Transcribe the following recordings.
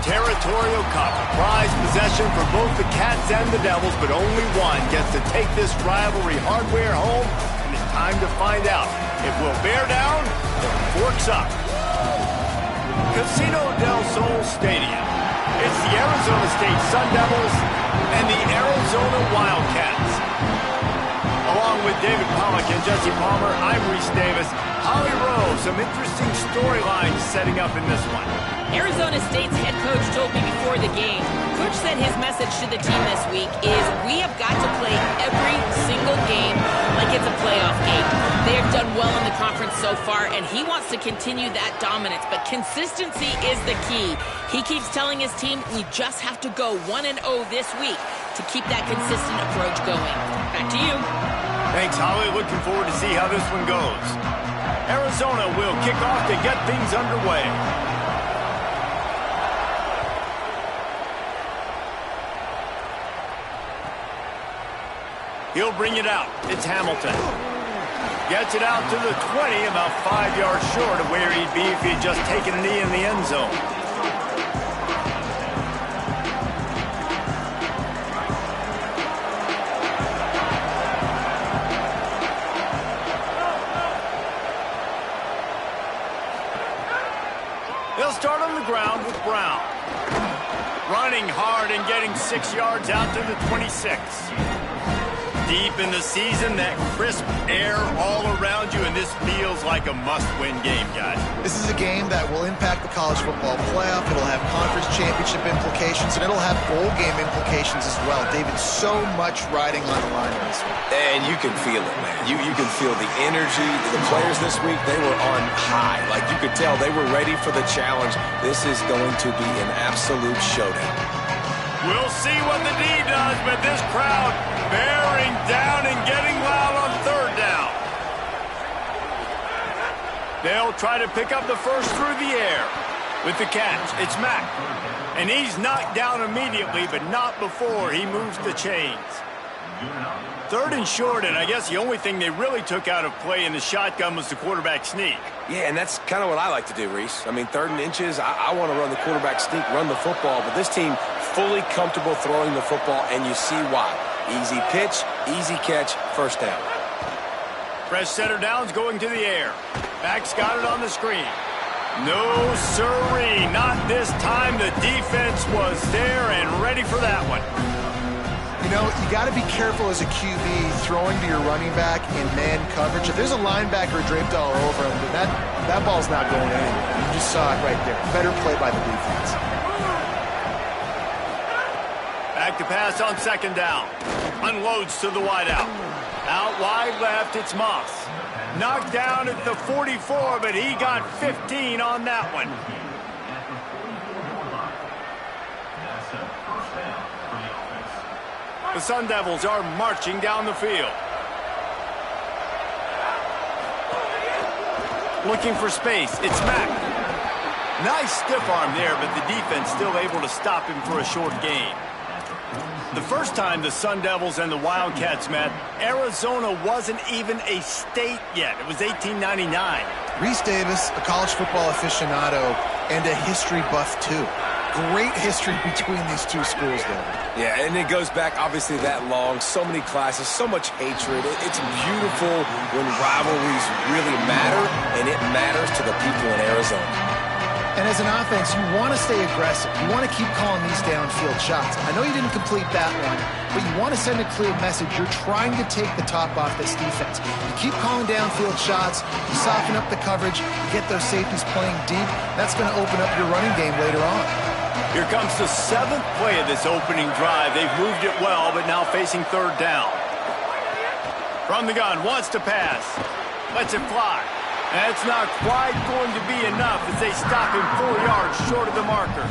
Territorial Cup, prized possession for both the Cats and the Devils, but only one gets to take this rivalry hardware home, and it's time to find out if we'll bear down or forks up. Casino del Sol Stadium. It's the Arizona State Sun Devils and the Arizona Wildcats. Along with David Pollack and Jesse Palmer, I'm Reese Davis. Holly Rowe, some interesting storylines setting up in this one. Arizona State's head coach told me before the game, Coach said his message to the team this week is we have got to play every single game like it's a playoff game. They have done well in the conference so far, and he wants to continue that dominance, but consistency is the key. He keeps telling his team we just have to go 1-0 this week to keep that consistent approach going. Back to you. Thanks, Holly. Looking forward to see how this one goes. Arizona will kick off to get things underway. He'll bring it out. It's Hamilton. Gets it out to the 20, about 5 yards short of where he'd be if he had just taken a knee in the end zone. They'll start on the ground with Brown. Running hard and getting 6 yards out to the 26. Deep in the season, that crisp air all around you, and this feels like a must-win game, guys. This is a game that will impact the college football playoff. It'll have conference championship implications, and it'll have bowl game implications as well. David, so much riding on the line in this one. And you can feel it, man. You can feel the energy. The players this week, they were on high. Like, you could tell they were ready for the challenge. This is going to be an absolute showdown. We'll see what the D does, but this crowd bearing down and getting loud on third down. They'll try to pick up the first through the air. With the catch, it's Mack. And he's knocked down immediately, but not before he moves the chains. Third and short, and I guess the only thing they really took out of play in the shotgun was the quarterback sneak. Yeah, and that's kind of what I like to do, Reese. I mean, 3rd and inches, I want to run the quarterback sneak, run the football, but this team fully comfortable throwing the football, and you see why. Easy pitch, easy catch, first down. Fresh center down's going to the air. Mack's got it on the screen. No sirree, not this time. The defense was there and ready for that one. You know, you got to be careful as a QB throwing to your running back in man coverage. If there's a linebacker draped all over him, then that ball's not going anywhere. You just saw it right there. Better play by the defense. Back to pass on 2nd down. Unloads to the wideout. Out wide left, it's Moss. Knocked down at the 44, but he got 15 on that one. The Sun Devils are marching down the field. Looking for space, it's Mack. Nice stiff arm there, but the defense still able to stop him for a short gain. The first time the Sun Devils and the Wildcats met, Arizona wasn't even a state yet. It was 1899. Reese Davis, a college football aficionado, and a history buff, too. Great history between these two schools, though. Yeah, and it goes back, obviously, that long. So many classes, so much hatred. It's beautiful when rivalries really matter, and it matters to the people in Arizona. And as an offense, you want to stay aggressive. You want to keep calling these downfield shots. I know you didn't complete that one, but you want to send a clear message. You're trying to take the top off this defense. You keep calling downfield shots, you soften up the coverage, you get those safeties playing deep. That's going to open up your running game later on. Here comes the 7th play of this opening drive. They've moved it well, but now facing 3rd down. From the gun, wants to pass. Lets it fly. That's not quite going to be enough as they stop him 4 yards short of the marker.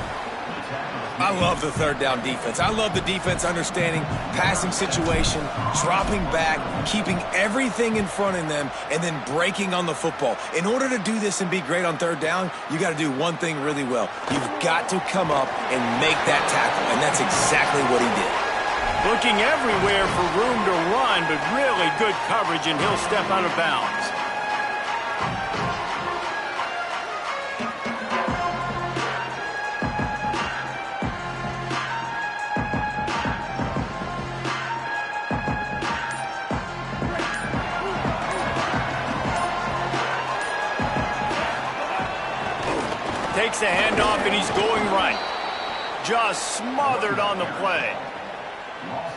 I love the 3rd down defense. I love the defense understanding passing situation, dropping back, keeping everything in front of them, and then breaking on the football. In order to do this and be great on 3rd down, you got to do one thing really well. You've got to come up and make that tackle, and that's exactly what he did. Looking everywhere for room to run, but really good coverage, and he'll step out of bounds. Takes the handoff, and he's going right. Just smothered on the play.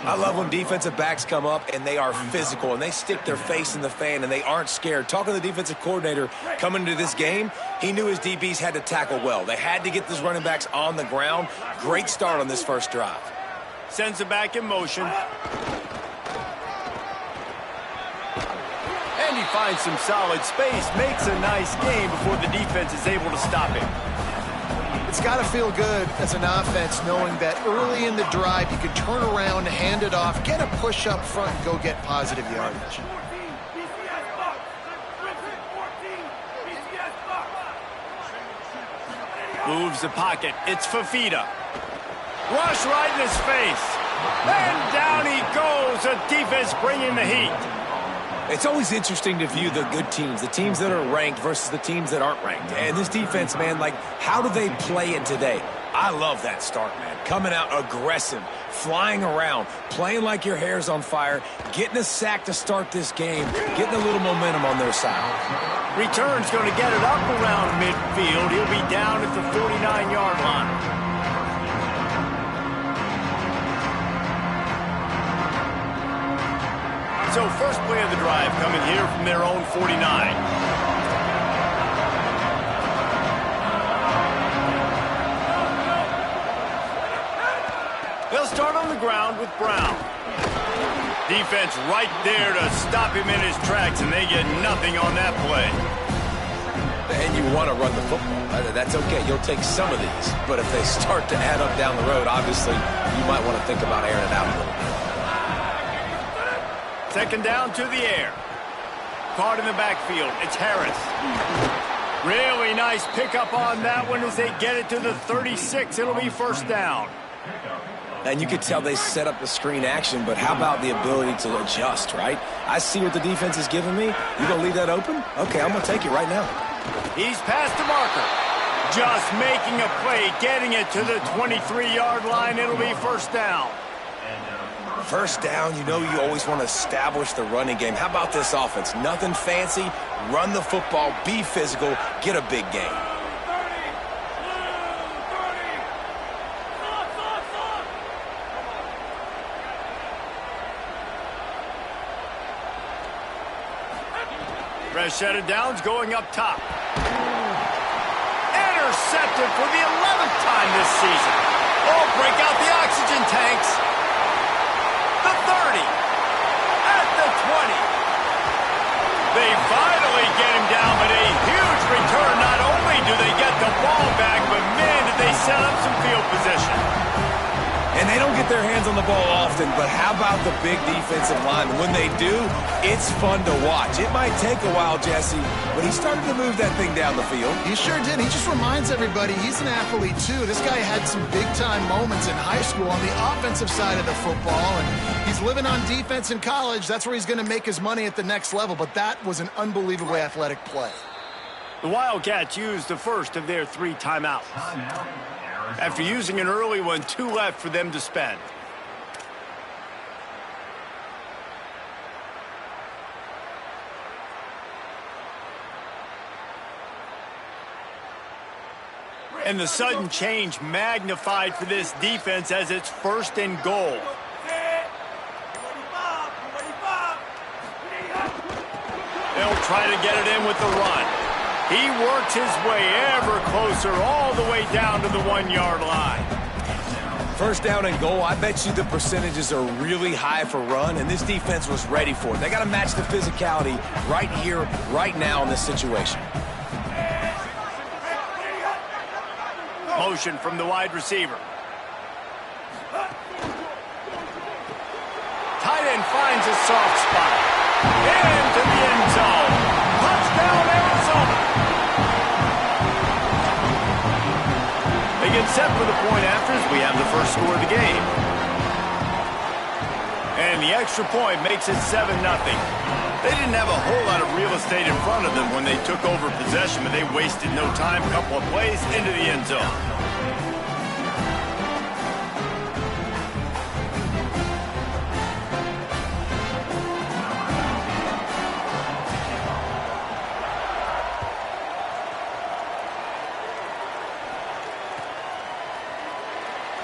I love when defensive backs come up and they are physical and they stick their face in the fan and they aren't scared. Talking to the defensive coordinator coming into this game, he knew his DBs had to tackle well. They had to get these running backs on the ground. Great start on this first drive. Sends it back in motion. And he finds some solid space, makes a nice gain before the defense is able to stop him. It's got to feel good as an offense knowing that early in the drive you can turn around, hand it off, get a push up front, and go get positive yardage. Moves the pocket. It's Fafita. Rush right in his face. And down he goes. The defense bringing the heat. It's always interesting to view the good teams, the teams that are ranked versus the teams that aren't ranked. And this defense, man, like, how do they play it today? I love that start, man. Coming out aggressive, flying around, playing like your hair's on fire, getting a sack to start this game, getting a little momentum on their side. Return's going to get it up around midfield. He'll be down at the 49-yard line. So first play of the drive coming here from their own 49. They'll start on the ground with Brown. Defense right there to stop him in his tracks, and they get nothing on that play. And you want to run the football. That's okay. You'll take some of these. But if they start to add up down the road, obviously, you might want to think about airing it out a little bit. Second down to the air. Caught in the backfield. It's Harris. Really nice pickup on that one as they get it to the 36. It'll be first down. And you could tell they set up the screen action, but how about the ability to adjust, right? I see what the defense is giving me. You going to leave that open? Okay, I'm going to take it right now. He's past the marker. Just making a play, getting it to the 23-yard line. It'll be first down. First down, you know you always want to establish the running game. How about this offense? Nothing fancy. Run the football, be physical, get a big gain. Fresh set of downs going up top. Intercepted for the 11th time this season. Oh, break out the oxygen tanks. The 30, at the 20. They finally get him down, but a huge return. Not only do they get the ball back, but man, did they set up some field position. And they don't get their hands on the ball often, but how about the big defensive line? When they do, it's fun to watch. It might take a while, Jesse, but he started to move that thing down the field. He sure did. He just reminds everybody he's an athlete, too. This guy had some big-time moments in high school on the offensive side of the football, and he's living on defense in college. That's where he's going to make his money at the next level, but that was an unbelievably athletic play. The Wildcats used the first of their 3 timeouts. After using an early one, 2 left for them to spend. And the sudden change magnified for this defense as it's first and goal. They'll try to get it in with the run. He works his way ever closer all the way down to the 1-yard line. First down and goal, I bet you the percentages are really high for run, and this defense was ready for it. They got to match the physicality right here, right now in this situation. Motion from the wide receiver. Tight end finds a soft spot. Into the end zone. Touchdown, Arizona. They get set for the point after as we have the first score of the game. And the extra point makes it 7-0. They didn't have a whole lot of real estate in front of them when they took over possession, but they wasted no time. A couple of plays into the end zone.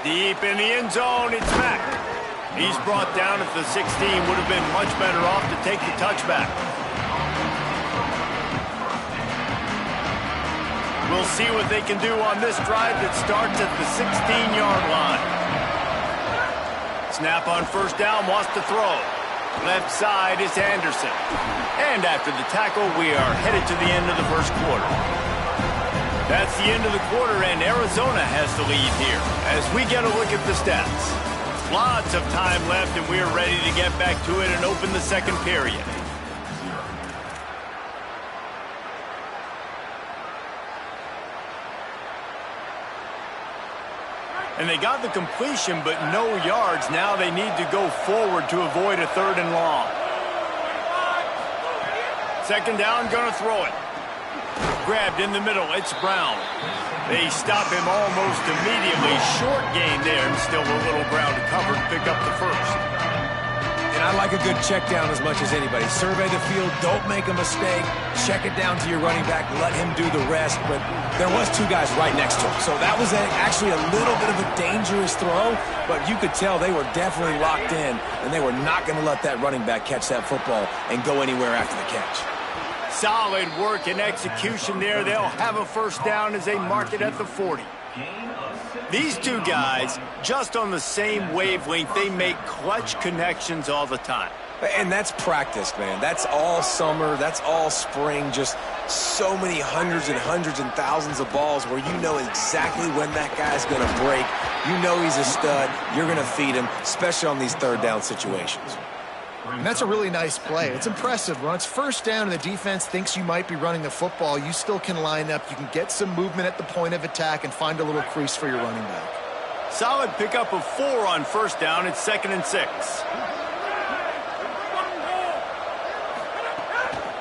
Deep in the end zone, it's Mack. He's brought down at the 16. Would have been much better off to take the touchback. We'll see what they can do on this drive that starts at the 16-yard line. Snap on first down, wants to throw. Left side is Anderson. And after the tackle, we are headed to the end of the first quarter. That's the end of the quarter, and Arizona has the lead here as we get a look at the stats. Lots of time left, and we're ready to get back to it and open the second period. And they got the completion, but no yards. Now they need to go forward to avoid a 3rd and long. Second down, gonna throw it. Grabbed in the middle, it's Brown. They stop him almost immediately. Short gain there, and still a little ground to cover to pick up the first. And I like a good check down as much as anybody. Survey the field, don't make a mistake. Check it down to your running back, let him do the rest. But there was 2 guys right next to him. So that was actually a little bit of a dangerous throw, but you could tell they were definitely locked in, and they were not going to let that running back catch that football and go anywhere after the catch. Solid work and execution there. They'll have a first down as they mark it at the 40. These 2 guys, just on the same wavelength, they make clutch connections all the time. And that's practice, man. That's all summer. That's all spring. Just so many hundreds and thousands of balls where you know exactly when that guy's going to break. You know he's a stud. You're going to feed him, especially on these 3rd down situations. And that's a really nice play. It's impressive. When it's first down and the defense thinks you might be running the football, you still can line up. You can get some movement at the point of attack and find a little crease for your running back. Solid pickup of 4 on first down. It's 2nd and 6.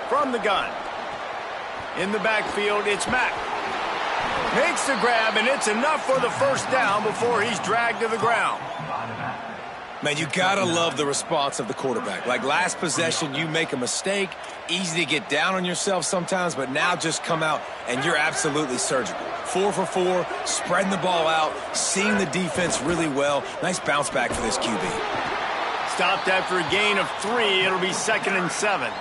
From the gun. In the backfield, it's Mack. Makes the grab, and it's enough for the first down before he's dragged to the ground. Man, you gotta love the response of the quarterback. Like last possession, you make a mistake, easy to get down on yourself sometimes, but now just come out and you're absolutely surgical. 4 for 4, spreading the ball out, seeing the defense really well. Nice bounce back for this QB. Stopped after a gain of 3. It'll be 2nd and 7.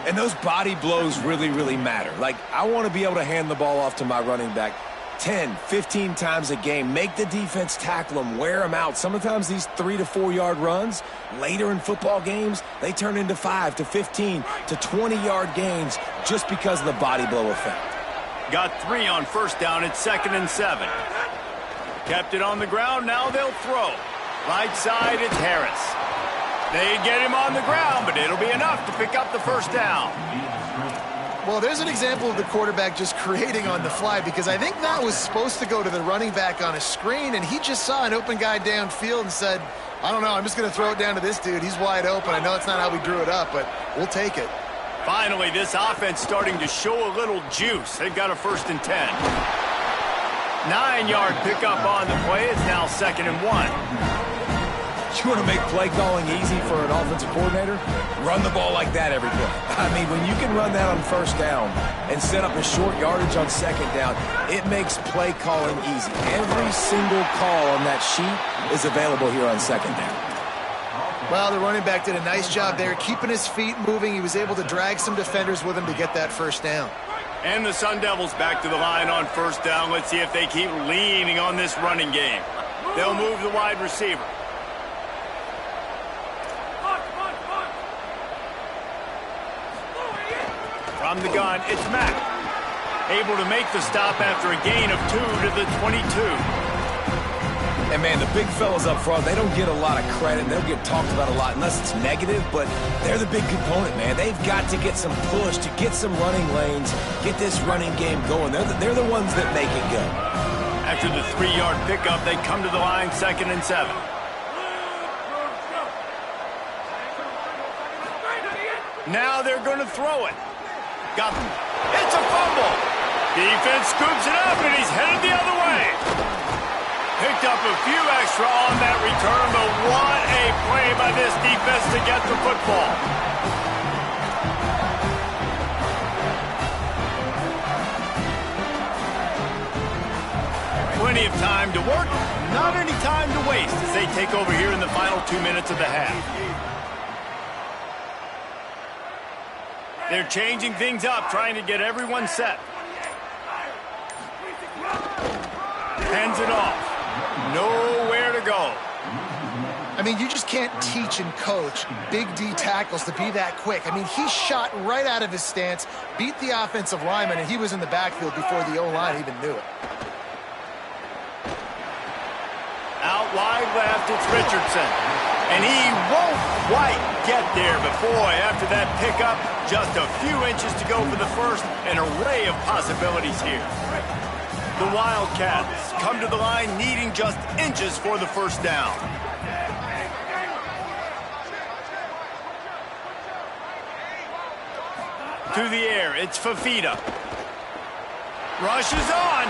And those body blows really, really matter. Like, I want to be able to hand the ball off to my running back 10, 15 times a game. Make the defense tackle them, wear them out. Sometimes these 3 to 4 yard runs, later in football games, they turn into 5 to 15 to 20 yard gains just because of the body blow effect. Got 3 on first down. It's 2nd and 7. Kept it on the ground. Now they'll throw. Right side, it's Harris. They get him on the ground, but it'll be enough to pick up the first down. Well, there's an example of the quarterback just creating on the fly, because I think that was supposed to go to the running back on a screen, and he just saw an open guy downfield and said, I don't know, I'm just going to throw it down to this dude. He's wide open. I know it's not how we drew it up, but we'll take it. Finally, this offense starting to show a little juice. They've got a 1st and 10. 9-yard pickup on the play. It's now 2nd and 1. You want to make play calling easy for an offensive coordinator? Run the ball like that every play. I mean, when you can run that on first down and set up a short yardage on second down, it makes play calling easy. Every single call on that sheet is available here on second down. Well, the running back did a nice job there, keeping his feet moving. He was able to drag some defenders with him to get that first down. And the Sun Devils back to the line on first down. Let's see if they keep leaning on this running game. They'll move the wide receiver. From the gun, it's Mack. Able to make the stop after a gain of 2 to the 22. And, man, the big fellas up front, they don't get a lot of credit. They don't get talked about a lot unless it's negative, but they're the big component, man. They've got to get some push, to get some running lanes, get this running game going. They're the ones that make it go. After the 3-yard pickup, they come to the line 2nd and 7. Now they're going to throw it. Got them. It's a fumble. Defense scoops it up, and he's headed the other way. Picked up a few extra on that return, but what a play by this defense to get the football. Plenty of time to work. Not any time to waste as they take over here in the final 2 minutes of the half. They're changing things up, trying to get everyone set. Hands it off. Nowhere to go. I mean, you just can't teach and coach Big D tackles to be that quick. I mean, he shot right out of his stance, beat the offensive lineman, and he was in the backfield before the O-line even knew it. Out wide left, it's Richardson. And he won't quite get there, but boy, after that pickup, just a few inches to go for the first, an array of possibilities here. The Wildcats come to the line needing just inches for the first down. To the air, it's Fafita. Rushes on.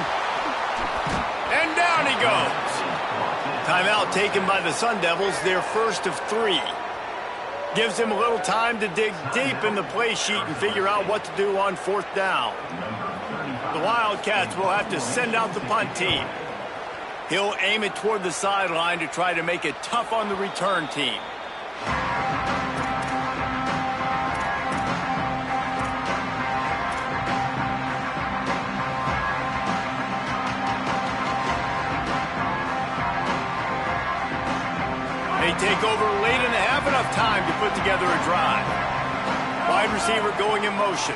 And down he goes. Timeout taken by the Sun Devils, their first of 3. Gives him a little time to dig deep in the play sheet and figure out what to do on 4th down. The Wildcats will have to send out the punt team. He'll aim it toward the sideline to try to make it tough on the return team. They take over late in the half, enough time to put together a drive. Wide receiver going in motion.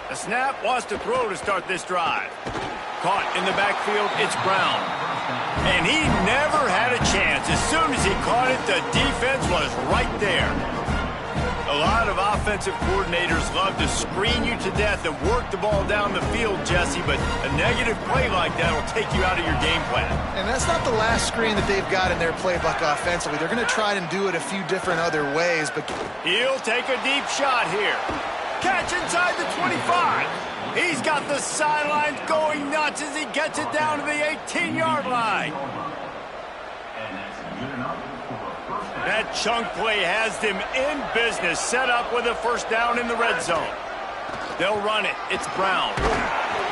The snap wants to throw to start this drive. Caught in the backfield, it's Brown. And he never had a chance. As soon as he caught it, the defense was right there. A lot of offensive coordinators love to screen you to death and work the ball down the field, Jesse, but a negative play like that will take you out of your game plan. And that's not the last screen that they've got in their playbook offensively. They're going to try and do it a few different other ways, but he'll take a deep shot here. Catch inside the 25. He's got the sidelines going nuts as he gets it down to the 18-yard line. That chunk play has them in business, set up with a first down in the red zone. They'll run it. It's Brown.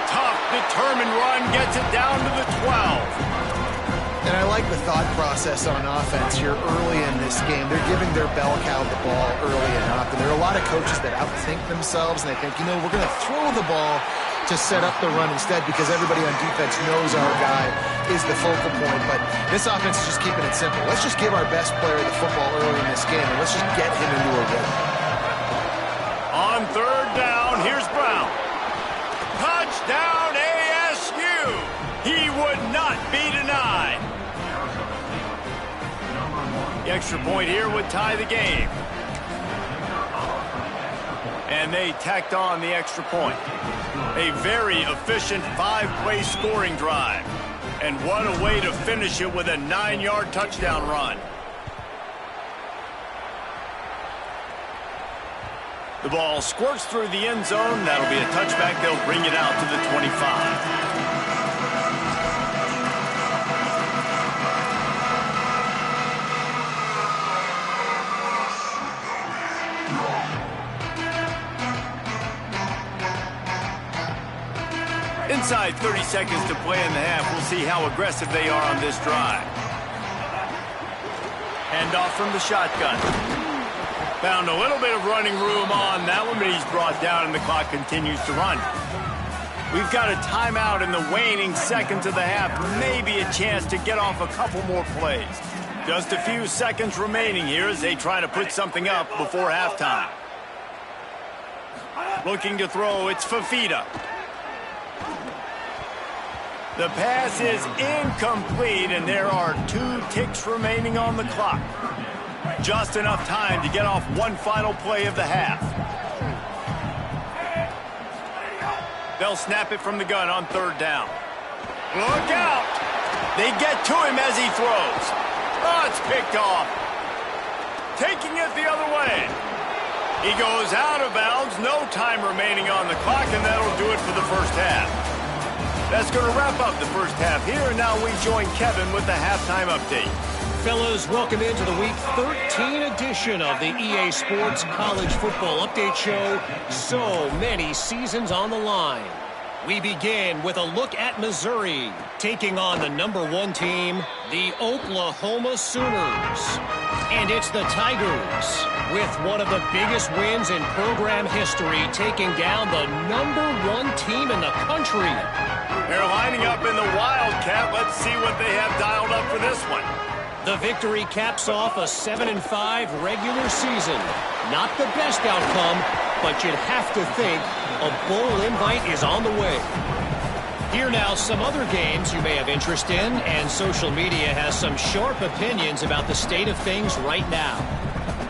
Tough, determined run, gets it down to the 12. And I like the thought process on offense here early in this game. They're giving their bell cow the ball early enough. And there are a lot of coaches that outthink themselves, and they think, you know, we're going to throw the ball to set up the run instead because everybody on defense knows our guy is the focal point. But this offense is just keeping it simple. Let's just give our best player the football early in this game, and let's just get him into a rhythm. On 3rd down, here's Brown. Touchdown ASU! He would not be denied. The extra point here would tie the game. And they tacked on the extra point. A very efficient 5-play scoring drive. And what a way to finish it with a 9-yard touchdown run. The ball squirts through the end zone. That'll be a touchback. They'll bring it out to the 25. Inside 30 seconds to play in the half. We'll see how aggressive they are on this drive. Hand off from the shotgun. Found a little bit of running room on that one, but he's brought down and the clock continues to run. We've got a timeout in the waning seconds of the half. Maybe a chance to get off a couple more plays. Just a few seconds remaining here as they try to put something up before halftime. Looking to throw, it's Fafita. The pass is incomplete, and there are 2 ticks remaining on the clock. Just enough time to get off one final play of the half. They'll snap it from the gun on 3rd down. Look out! They get to him as he throws. Oh, it's picked off. Taking it the other way. He goes out of bounds. No time remaining on the clock, and that'll do it for the first half. That's going to wrap up the first half here, and now we join Kevin with the halftime update. Fellas, welcome into the Week 13 edition of the EA Sports College Football Update Show. So many seasons on the line. We begin with a look at Missouri, taking on the #1 team, the Oklahoma Sooners. And it's the Tigers, with one of the biggest wins in program history, taking down the #1 team in the country. They're lining up in the Wildcat. Let's see what they have dialed up for this one. The victory caps off a 7-5 regular season. Not the best outcome, but you'd have to think a bowl invite is on the way. Here now, some other games you may have interest in, and social media has some sharp opinions about the state of things right now.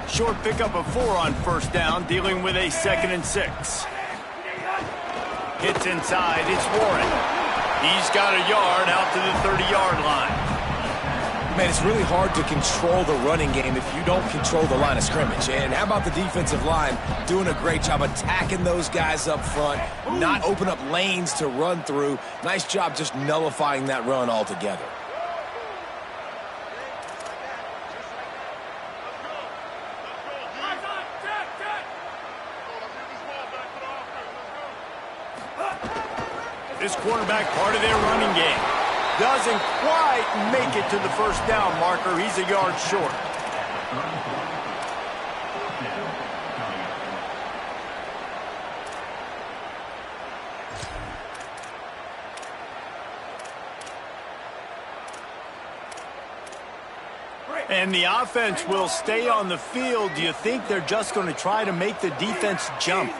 Short pickup of 4 on first down, dealing with a 2nd and 6. Hits inside, it's Warren. He's got a yard out to the 30-yard line. Man, it's really hard to control the running game if you don't control the line of scrimmage. And how about the defensive line doing a great job attacking those guys up front, not open up lanes to run through. Nice job just nullifying that run altogether. This quarterback part of their running game. Doesn't quite make it to the first down marker. He's a yard short. And the offense will stay on the field. Do you think they're just going to try to make the defense jump?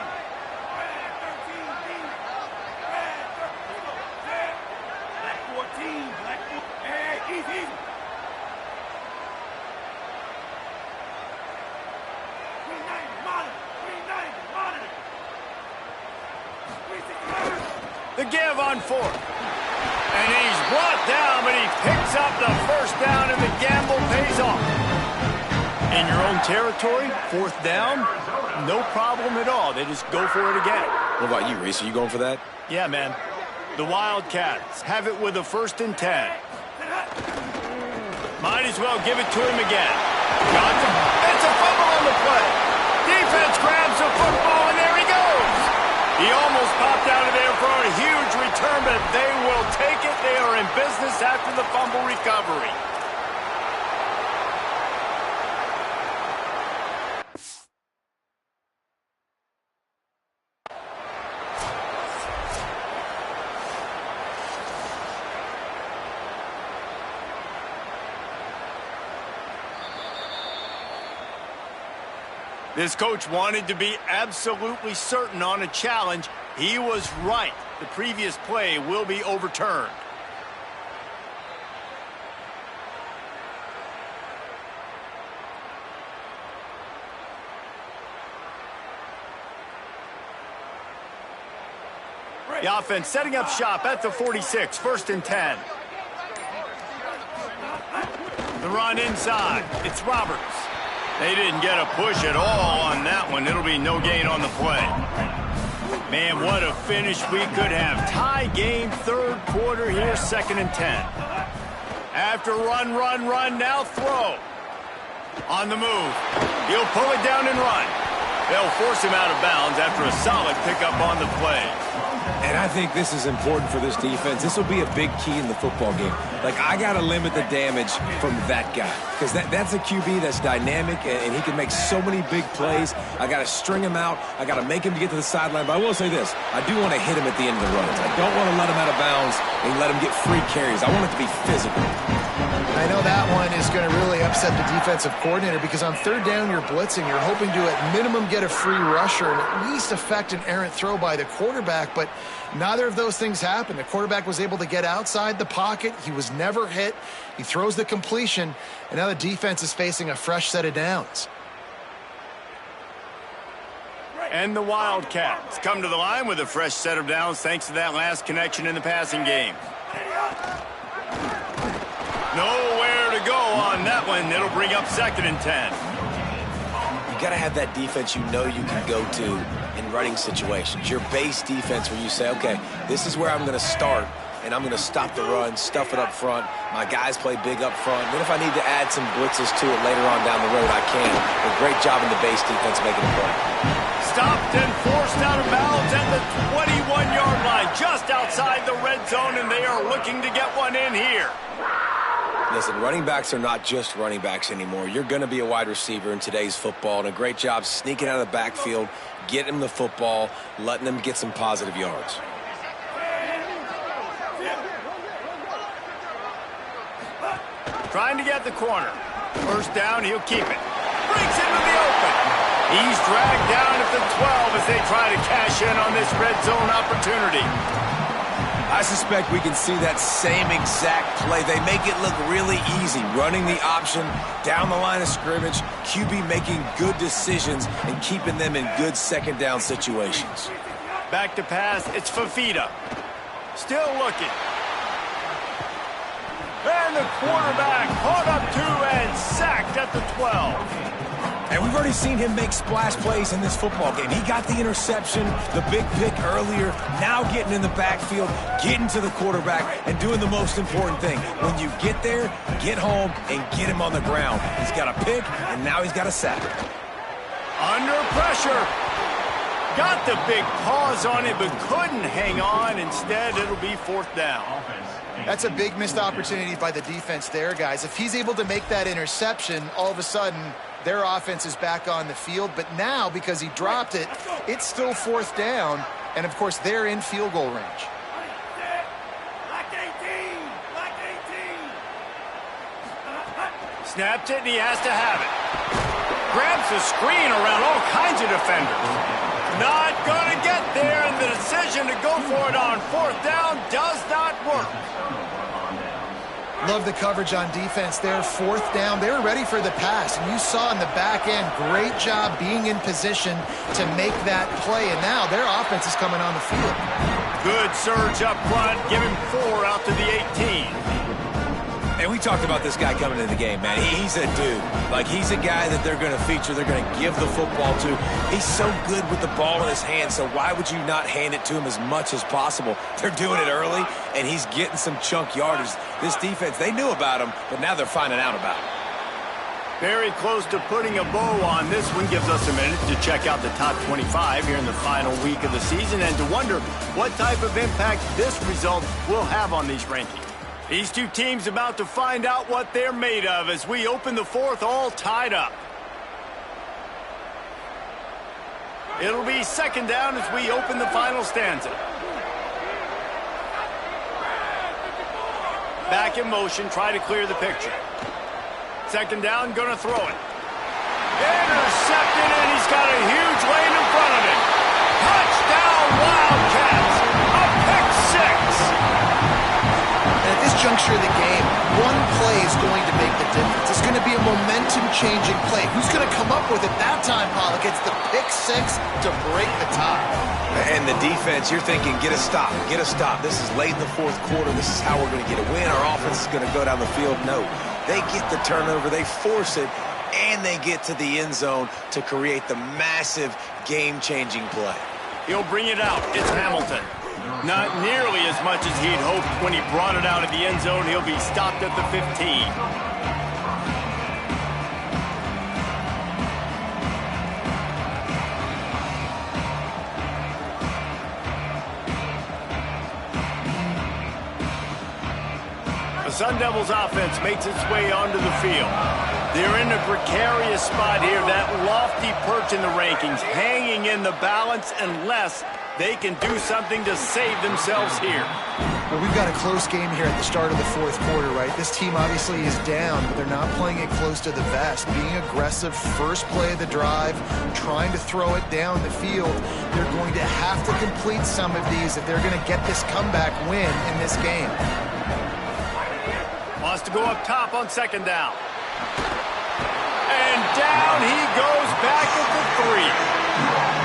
The give on 4th. And he's brought down, but he picks up the first down, and the gamble pays off. In your own territory, 4th down, no problem at all. They just go for it again. What about you, Reese? Are you going for that? Yeah, man. The Wildcats have it with a 1st and 10. Might as well give it to him again. It's a fumble on the play. Defense grabs the football, and there he goes. He almost popped out of there for a huge return, but they will take it. They are in business after the fumble recovery. This coach wanted to be absolutely certain on a challenge. He was right. The previous play will be overturned. The offense setting up shop at the 46, 1st and 10. The run inside. It's Roberts. They didn't get a push at all on that one. It'll be no gain on the play. Man, what a finish we could have. Tie game, 3rd quarter here, 2nd and 10. After run, now throw. On the move. He'll pull it down and run. They'll force him out of bounds after a solid pickup on the play. And I think this is important for this defense. This will be a big key in the football game. Like, I got to limit the damage from that guy. Because that's a QB that's dynamic, and he can make so many big plays. I got to string him out. I got to make him to get to the sideline. But I will say this. I do want to hit him at the end of the runs. I don't want to let him out of bounds and let him get free carries. I want it to be physical. I know that one is going to really upset the defensive coordinator because on 3rd down you're blitzing. You're hoping to at minimum get a free rusher and at least affect an errant throw by the quarterback, but neither of those things happened. The quarterback was able to get outside the pocket. He was never hit. He throws the completion, and now the defense is facing a fresh set of downs. And the Wildcats come to the line with a fresh set of downs thanks to that last connection in the passing game. Nowhere to go on that one. It'll bring up 2nd and 10. You got to have that defense you know you can go to in running situations. Your base defense where you say, okay, this is where I'm going to start, and I'm going to stop the run, stuff it up front. My guys play big up front. Then if I need to add some blitzes to it later on down the road, I can. A great job in the base defense making a play. stopped and forced out of bounds at the 21-yard line, just outside the red zone, and they are looking to get one in here. Listen, running backs are not just running backs anymore. You're going to be a wide receiver in today's football, and a great job sneaking out of the backfield, getting them the football, letting them get some positive yards. Trying to get the corner. First down, he'll keep it. Breaks into the open. He's dragged down at the 12 as they try to cash in on this red zone opportunity. I suspect we can see that same exact play. They make it look really easy, running the option down the line of scrimmage, QB making good decisions and keeping them in good second down situations. Back to pass, it's Fafita. Still looking. And the quarterback caught up to and sacked at the 12. And we've already seen him make splash plays in this football game. He got the interception, the big pick earlier, now getting in the backfield, getting to the quarterback, and doing the most important thing. When you get there, get home, and get him on the ground. He's got a pick, and now he's got a sack. Under pressure. Got the big pause on it, but couldn't hang on. Instead, it'll be fourth down. That's a big missed opportunity by the defense there, guys. If he's able to make that interception, all of a sudden, their offense is back on the field. But now, because he dropped it, it's still fourth down. And, of course, they're in field goal range. Snapped it, and he has to have it. Grabs the screen around all kinds of defenders. Not going to get there, and the decision to go for it on fourth down does not work. Love the coverage on defense there. Fourth down, they were ready for the pass. And you saw in the back end, great job being in position to make that play. And now their offense is coming on the field. Good surge up front. Give him 4 out to the 18. And we talked about this guy coming into the game, man. He's a dude. Like, he's a guy that they're going to feature, they're going to give the football to. He's so good with the ball in his hand, so why would you not hand it to him as much as possible? They're doing it early, and he's getting some chunk yardage. This defense, they knew about him, but now they're finding out about him. Very close to putting a bow on this one. Gives us a minute to check out the top 25 here in the final week of the season and to wonder what type of impact this result will have on these rankings. These two teams about to find out what they're made of as we open the fourth all tied up. It'll be second down as we open the final stanza. Back in motion, try to clear the picture. Second down, gonna throw it. Intercepted, and he's got a huge lane in front of him. Touchdown, Wildcats! A pick six! And at this juncture of the game, one play is going to make the difference. It's going to be a momentum-changing play. Who's going to come up with it that time, Pollock? It's the pick six to break the tie. And the defense, you're thinking, get a stop, get a stop. This is late in the fourth quarter. This is how we're going to get a win. Our offense is going to go down the field. No, they get the turnover, they force it, and they get to the end zone to create the massive game-changing play. He'll bring it out. It's Hamilton. Not nearly as much as he'd hoped when he brought it out of the end zone. He'll be stopped at the 15. The Sun Devils offense makes its way onto the field. They're in a precarious spot here, that lofty perch in the rankings, hanging in the balance unless they can do something to save themselves here. Well, we've got a close game here at the start of the fourth quarter, right? This team obviously is down, but they're not playing it close to the vest. Being aggressive, first play of the drive, trying to throw it down the field. They're going to have to complete some of these if they're going to get this comeback win in this game. Wants to go up top on second down. And down he goes back at the 3.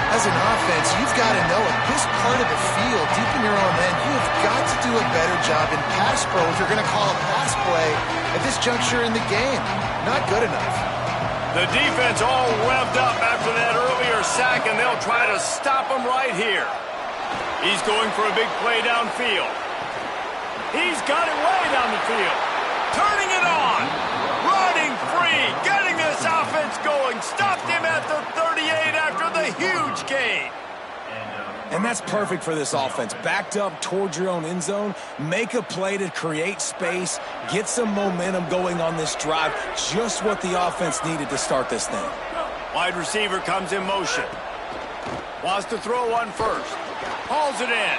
As an offense, you've got to know at this part of the field, deep in your own end, you have got to do a better job in pass pro if you're going to call a pass play at this juncture in the game. Not good enough. The defense all revved up after that earlier sack, and they'll try to stop him right here. He's going for a big play downfield. He's got it way down the field. Turning it on. Running free. Getting this offense going. Stopped him at the 38 after the huge gain. And that's perfect for this offense. Backed up towards your own end zone, make a play to create space, get some momentum going on this drive. Just what the offense needed to start this thing. Wide receiver comes in motion. Wants to throw one first. Hauls it in.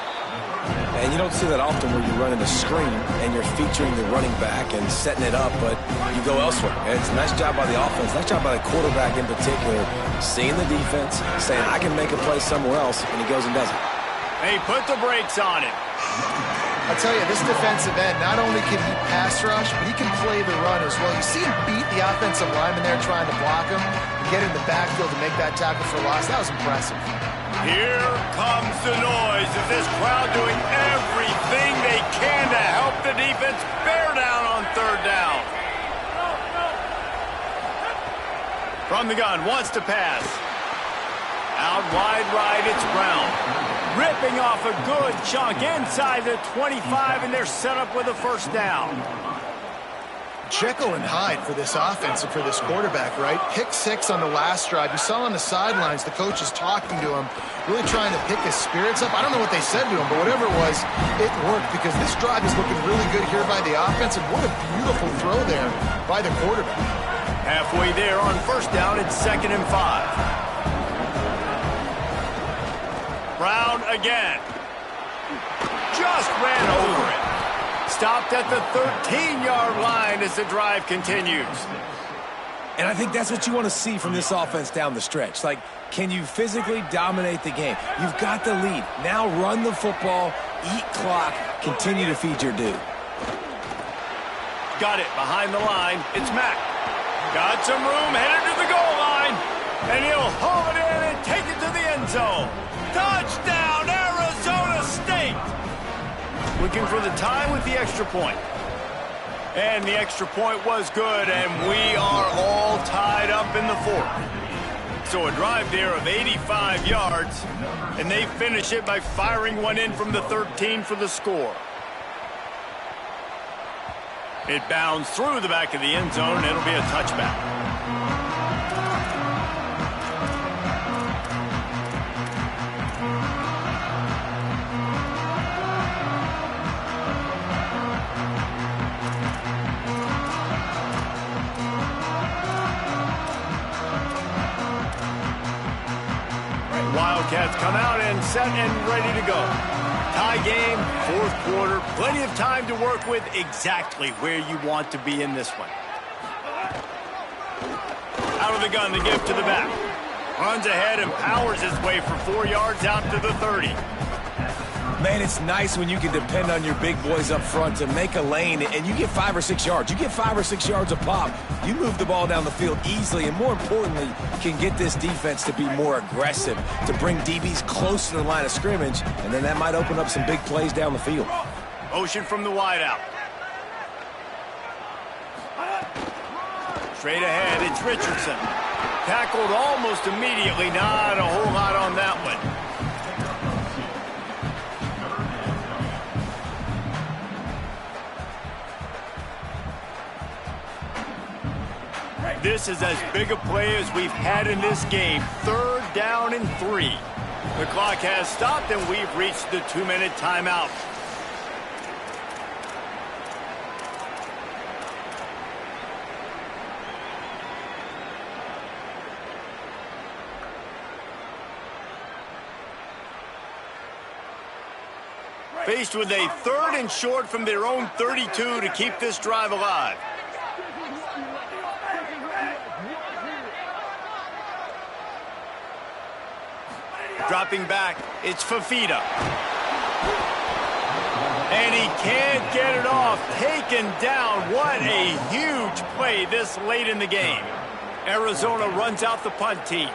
And you don't see that often where you're running a screen and you're featuring the running back and setting it up, but you go elsewhere. And it's a nice job by the offense, nice job by the quarterback in particular, seeing the defense, saying, I can make a play somewhere else, and he goes and does it. They put the brakes on him. I tell you, this defensive end, not only can he pass rush, but he can play the run as well. You see him beat the offensive lineman there trying to block him and get in the backfield to make that tackle for loss. That was impressive. Here comes the noise of this crowd doing everything they can to help the defense bear down on third down. From the gun, wants to pass. Out wide right, it's Brown. Ripping off a good chunk inside the 25, and they're set up with a first down. Jekyll and Hyde for this offense and for this quarterback, right? Pick 6 on the last drive. You saw on the sidelines the coach is talking to him, really trying to pick his spirits up. I don't know what they said to him, but whatever it was, it worked because this drive is looking really good here by the offense, and what a beautiful throw there by the quarterback. Halfway there on first down, it's 2nd and 5. Brown again. Just ran over it. Stopped at the 13-yard line as the drive continues. And I think that's what you want to see from this offense down the stretch. Like, can you physically dominate the game? You've got the lead. Now run the football, eat clock, continue to feed your dude. Got it behind the line. It's Mack. Got some room, headed to the goal line. And he'll haul it in and take it to the end zone. Touchdown, Arizona State! Looking for the tie with the extra point. And the extra point was good, and we are all tied up in the fourth. So a drive there of 85 yards, and they finish it by firing one in from the 13 for the score. It bounds through the back of the end zone, and it'll be a touchback. Wildcats come out and set and ready to go. Tie game, fourth quarter, plenty of time to work with, exactly where you want to be in this one. Out of the gun, the give to the back. Runs ahead and powers his way for 4 yards out to the 30. Man, it's nice when you can depend on your big boys up front to make a lane, and you get 5 or 6 yards. You get 5 or 6 yards a pop. You move the ball down the field easily, and more importantly, can get this defense to be more aggressive, to bring DBs close to the line of scrimmage, and then that might open up some big plays down the field. Motion from the wideout. Straight ahead, it's Richardson. Tackled almost immediately. Not a whole lot on that one. This is as big a play as we've had in this game. 3rd down and 3. The clock has stopped, and we've reached the 2-minute timeout. Faced with a 3rd and short from their own 32 to keep this drive alive. Dropping back, it's Fafita. And he can't get it off. Taken down. What a huge play this late in the game. Arizona runs out the punt team.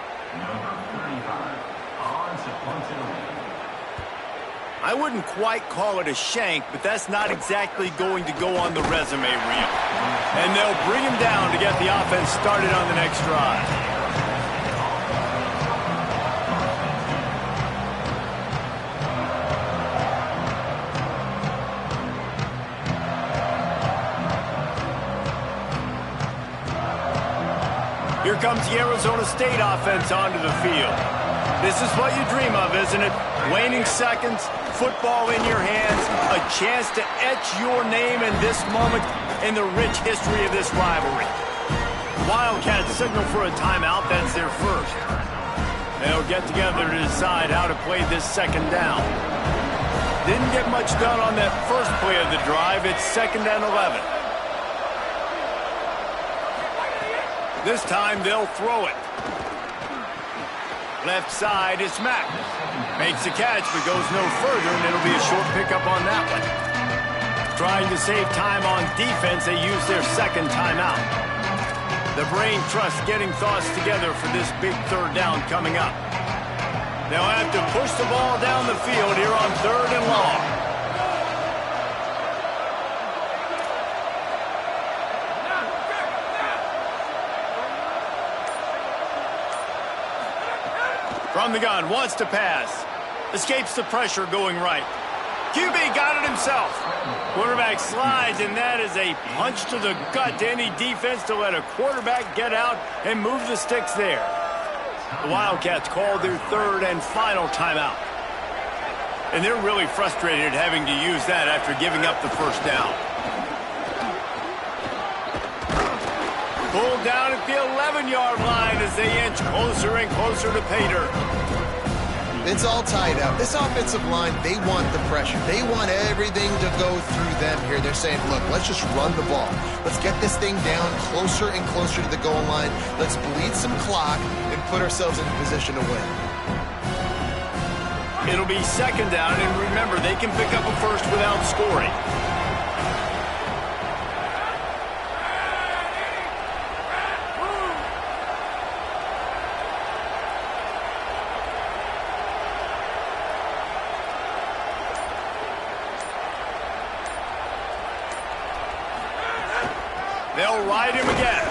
I wouldn't quite call it a shank, but that's not exactly going to go on the resume reel. And they'll bring him down to get the offense started on the next drive. Here comes the Arizona State offense onto the field. This is what you dream of, isn't it? Waning seconds, football in your hands, a chance to etch your name in this moment in the rich history of this rivalry. Wildcats signal for a timeout. That's their first. They'll get together to decide how to play this second down. Didn't get much done on that first play of the drive. It's 2nd and 11. This time they'll throw it. Left side is Mack. Makes the catch but goes no further, and it'll be a short pickup on that one. Trying to save time on defense, they use their second timeout. The brain trust getting thoughts together for this big third down coming up. They'll have to push the ball down the field here on 3rd and long. From the gun, wants to pass. Escapes the pressure going right. QB got it himself. Quarterback slides, and that is a punch to the gut to any defense to let a quarterback get out and move the sticks there. The Wildcats called their 3rd and final timeout. And they're really frustrated having to use that after giving up the first down. Pulled down at the 11-yard line as they inch closer and closer to pay dirt. It's all tied up. This offensive line, they want the pressure. They want everything to go through them here. They're saying, look, let's just run the ball. Let's get this thing down closer and closer to the goal line. Let's bleed some clock and put ourselves in a position to win. It'll be 2nd down, and remember, they can pick up a first without scoring. They'll ride him again.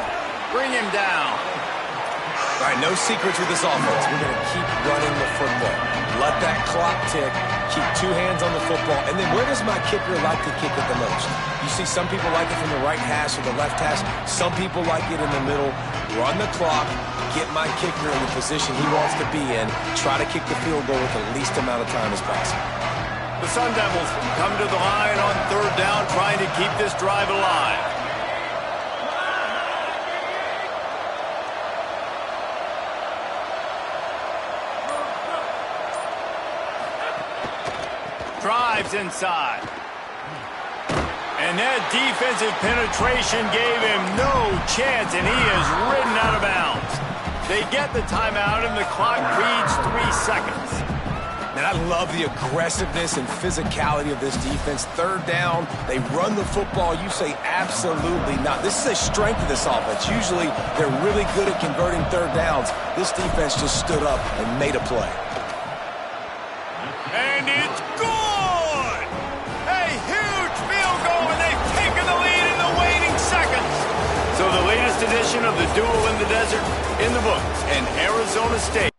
Bring him down. All right, no secrets with this offense. We're going to keep running the football. Let that clock tick. Keep 2 hands on the football. And then where does my kicker like to kick it the most? You see some people like it from the right hash or the left hash. Some people like it in the middle. Run the clock. Get my kicker in the position he wants to be in. Try to kick the field goal with the least amount of time as possible. The Sun Devils come to the line on 3rd down, trying to keep this drive alive. Drives inside. And that defensive penetration gave him no chance, and he is ridden out of bounds. They get the timeout, and the clock reads 3 seconds. Man, I love the aggressiveness and physicality of this defense. 3rd down, they run the football. You say absolutely not. This is a strength of this offense. Usually, they're really good at converting 3rd downs. This defense just stood up and made a play. And it's good! A huge field goal, and they've taken the lead in the waning seconds. So the latest edition of the Duel in the Desert in the books, and Arizona State